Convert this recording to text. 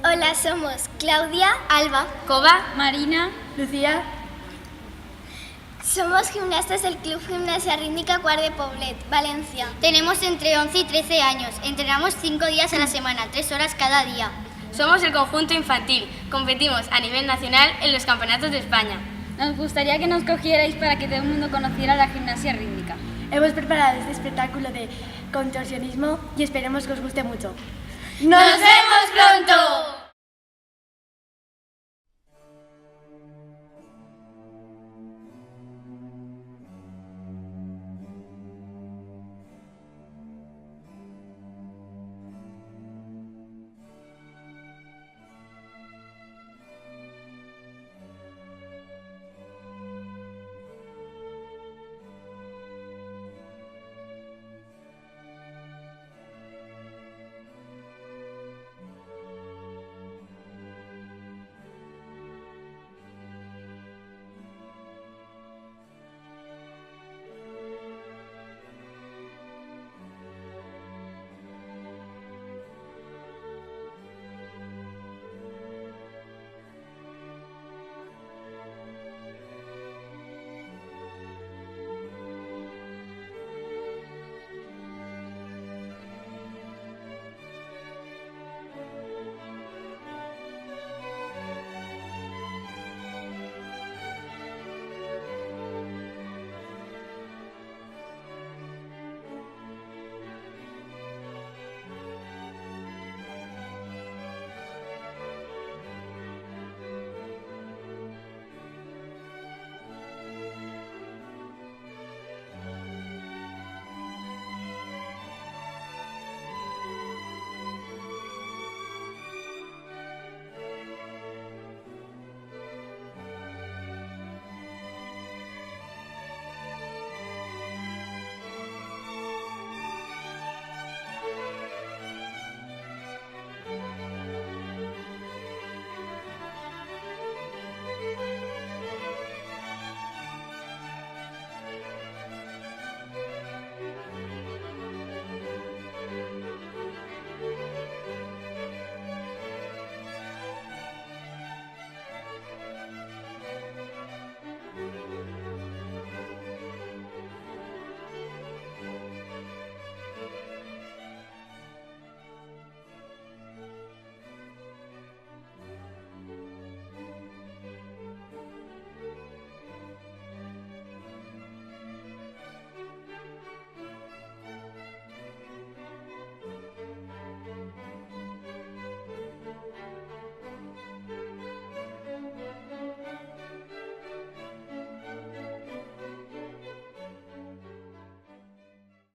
Hola, somos Claudia, Alba, Coba, Marina, Lucía. Somos gimnastas del Club Gimnasia Rítmica Quart de Poblet, Valencia. Tenemos entre 11 y 13 años. Entrenamos 5 días a la semana, 3 horas cada día. Somos el conjunto infantil. Competimos a nivel nacional en los campeonatos de España. Nos gustaría que nos cogierais para que todo el mundo conociera la gimnasia rítmica. Hemos preparado este espectáculo de contorsionismo y esperemos que os guste mucho. ¡Nos vemos pronto!